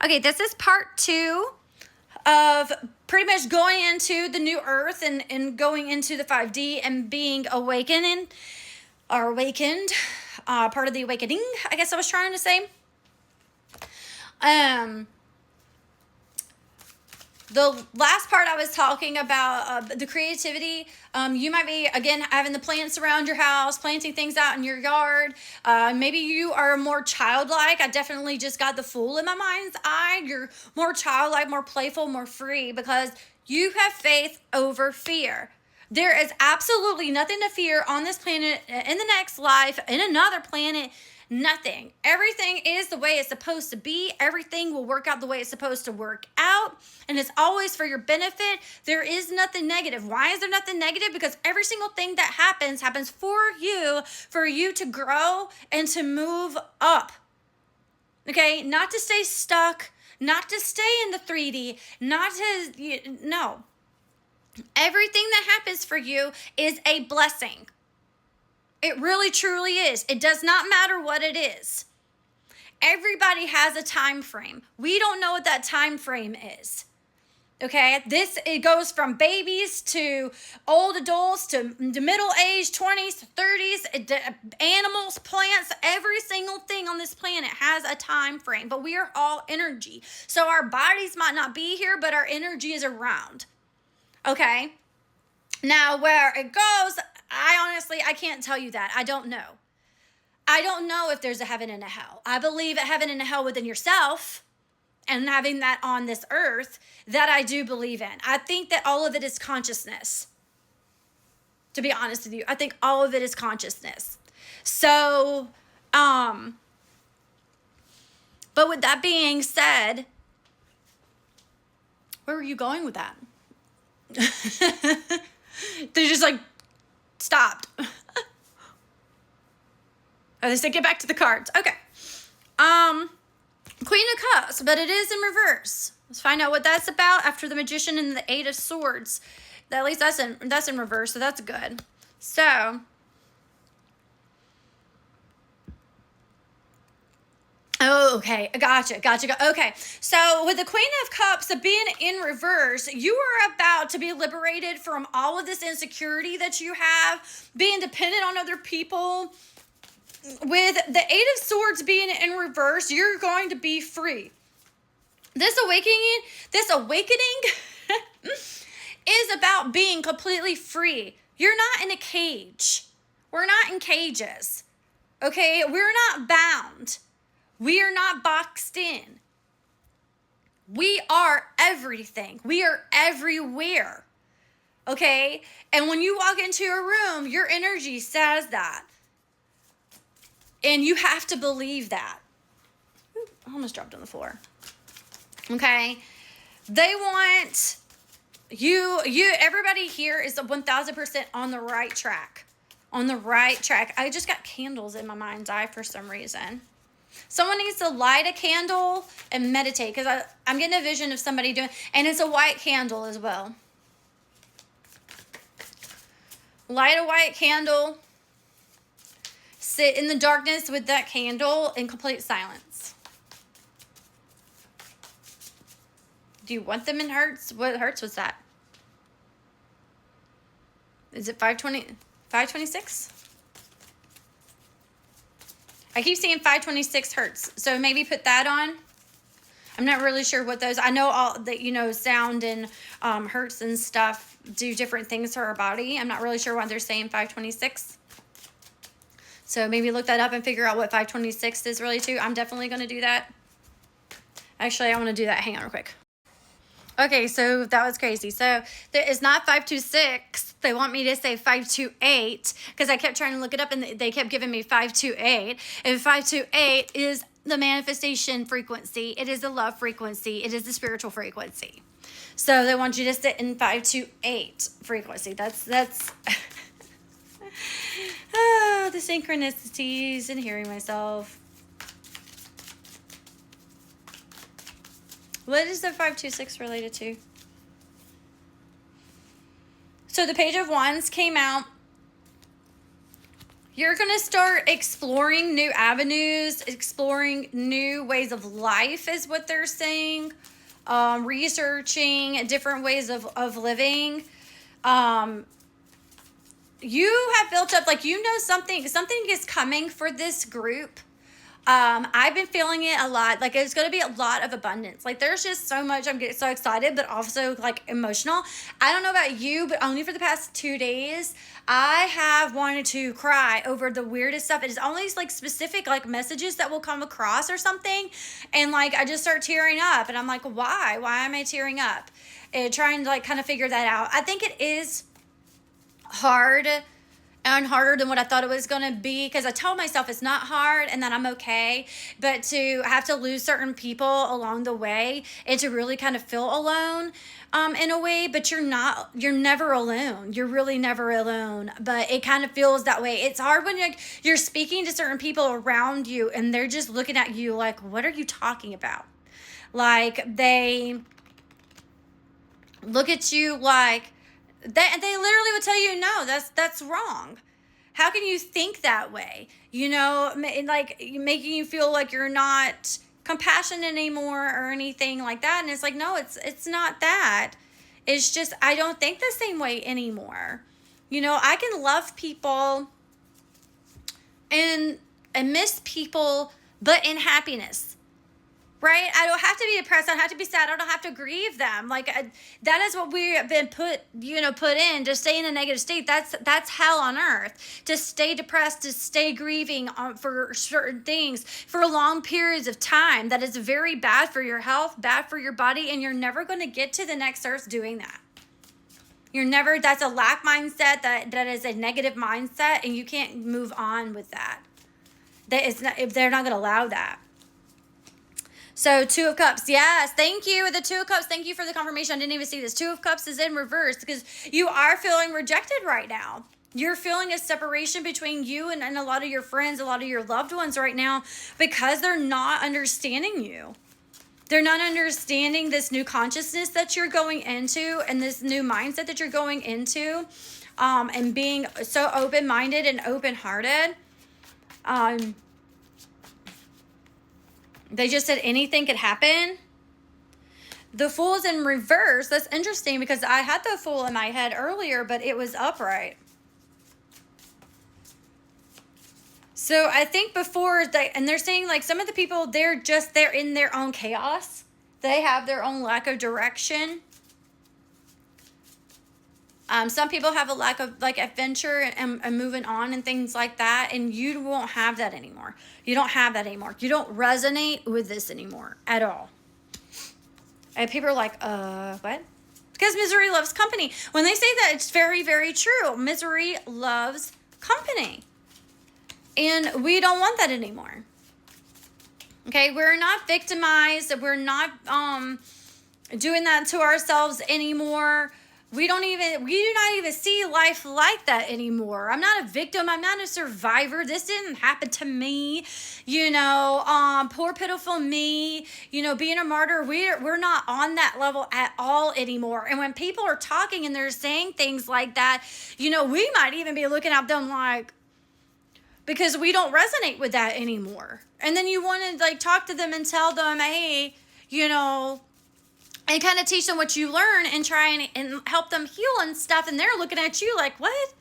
Okay, this is part 2 of pretty much going into the new earth and going into the 5D and being awakened, part of the awakening, I guess I was trying to say. The last part I was talking about the creativity. You might be, again, having the plants around your house, planting things out in your yard. Maybe you are more childlike. I definitely just got the Fool in my mind's eye. You're more childlike, more playful, more free because you have faith over fear. There is absolutely nothing to fear on this planet, in the next life, in another planet. Nothing. Everything is the way it's supposed to be. Everything will work out the way it's supposed to work out. And it's always for your benefit. There is nothing negative. Why is there nothing negative? Because every single thing that happens for you to grow and to move up. Okay? Not to stay stuck, not to stay in the 3D, no. Everything that happens for you is a blessing. It really, truly is. It does not matter what it is. Everybody has a time frame. We don't know what that time frame is. Okay? It goes from babies to old adults to middle age, 20s, 30s, animals, plants, every single thing on this planet has a time frame. But we are all energy. So our bodies might not be here, but our energy is around. Okay? Now, where it goes, I can't tell you that. I don't know. I don't know if there's a heaven and a hell. I believe a heaven and a hell within yourself and having that on this earth, that I do believe in. I think that all of it is consciousness. To be honest with you, I think all of it is consciousness. So, but with that being said, where were you going with that? They just stopped. Oh, they said get back to the cards. Okay. Queen of Cups, but it is in reverse. Let's find out what that's about after the Magician and the Eight of Swords. At least that's in reverse, so that's good. So, oh, okay. Gotcha. Okay. So with the Queen of Cups being in reverse, you are about to be liberated from all of this insecurity that you have, being dependent on other people. With the Eight of Swords being in reverse, you're going to be free. This awakening is about being completely free. You're not in a cage. We're not in cages. Okay? We're not bound. We are not boxed in. We are everything. We are everywhere. Okay? And when you walk into a room, your energy says that. And you have to believe that. Ooh, I almost dropped on the floor. Okay? They want everybody here is 1000% on the right track. On the right track. I just got candles in my mind's eye for some reason. Someone needs to light a candle and meditate, because I'm getting a vision of somebody doing, and it's a white candle as well. Light a white candle. Sit in the darkness with that candle in complete silence. Do you want them in hertz? What hertz was that? Is it 526? I keep seeing 526 hertz. So maybe put that on. I'm not really sure what those, I know all that, sound and hertz and stuff do different things to our body. I'm not really sure why they're saying 526. So maybe look that up and figure out what 526 is really too. I'm definitely going to do that. Actually, I want to do that. Hang on real quick. Okay, so that was crazy. So it's not 526. They want me to say 528 because I kept trying to look it up and they kept giving me 528. And 528 is the manifestation frequency. It is the love frequency. It is the spiritual frequency. So they want you to sit in 528 frequency. That's the synchronicities and hearing myself. What is the 526 related to? So the Page of Wands came out. You're going to start exploring new avenues, exploring new ways of life, is what they're saying. Researching different ways of living. You have built up, like, something is coming for this group. I've been feeling it a lot. Like, it's going to be a lot of abundance. Like, there's just so much. I'm getting so excited, but also like emotional. I don't know about you, but only for the past 2 days, I have wanted to cry over the weirdest stuff. It is only like specific like messages that will come across or something. And like, I just start tearing up and I'm like, why? Why am I tearing up? And trying to like kind of figure that out. I think it is hard and harder than what I thought it was going to be, because I told myself it's not hard and that I'm okay, but to have to lose certain people along the way and to really kind of feel alone in a way, but you're never alone. You're really never alone, but it kind of feels that way. It's hard when you're speaking to certain people around you and they're just looking at you like, what are you talking about? Like, they look at you like, they literally would tell you, no, that's wrong. How can you think that way? You know, like making you feel like you're not compassionate anymore or anything like that. And it's like, no, it's not that. It's just, I don't think the same way anymore. You know, I can love people and miss people, but in happiness. Right? I don't have to be depressed. I don't have to be sad. I don't have to grieve them. Like, that is what we have been put in to stay in a negative state. That's hell on earth. To stay depressed, to stay grieving for certain things for long periods of time. That is very bad for your health, bad for your body, and you're never going to get to the next earth doing that. That's a lack mindset. That is a negative mindset, and you can't move on with that. If they're not going to allow that. So 2 of Cups, yes, thank you. The 2 of Cups, thank you for the confirmation. I didn't even see this. 2 of Cups is in reverse because you are feeling rejected right now. You're feeling a separation between you and a lot of your friends, a lot of your loved ones right now, because they're not understanding you. They're not understanding this new consciousness that you're going into and this new mindset that you're going into, and being so open-minded and open-hearted. They just said anything could happen. The Fool is in reverse. That's interesting because I had the Fool in my head earlier, but it was upright. So I think before, and they're saying like some of the people, they're in their own chaos. They have their own lack of direction. Some people have a lack of like adventure and moving on and things like that. And you won't have that anymore. You don't have that anymore. You don't resonate with this anymore at all. And people are like, what? Because misery loves company. When they say that, it's very, very true. Misery loves company. And we don't want that anymore. Okay, we're not victimized. We're not doing that to ourselves anymore. We do not even see life like that anymore. I'm not a victim. I'm not a survivor. This didn't happen to me. Poor pitiful me, being a martyr. We're not on that level at all anymore. And when people are talking and they're saying things like that, we might even be looking at them like, because we don't resonate with that anymore. And then you want to like talk to them and tell them, hey, and kind of teach them what you learn and try and help them heal and stuff. And they're looking at you like, what?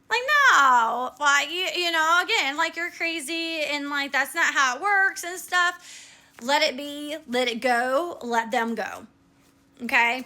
Like, no, like, again, like you're crazy and like, that's not how it works and stuff. Let it be, let it go, let them go. Okay.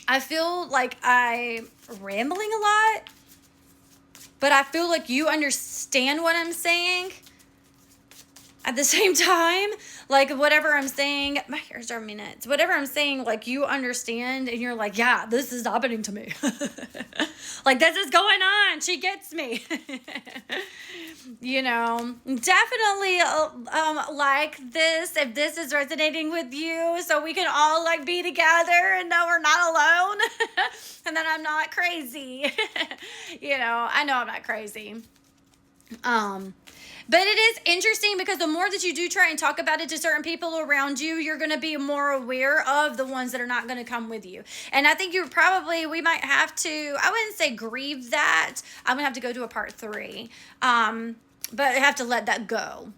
I feel like I'm rambling a lot, but I feel like you understand what I'm saying. At the same time, like whatever I'm saying, my hair's are minutes. Whatever I'm saying, like you understand, and you're like, yeah, this is happening to me. Like this is going on. She gets me. Definitely like this if this is resonating with you, so we can all like be together and know we're not alone, and that I'm not crazy. I know I'm not crazy. But it is interesting because the more that you do try and talk about it to certain people around you, you're going to be more aware of the ones that are not going to come with you. And I think we might have to, I wouldn't say grieve that. I'm going to have to go to a part 3. But I have to let that go.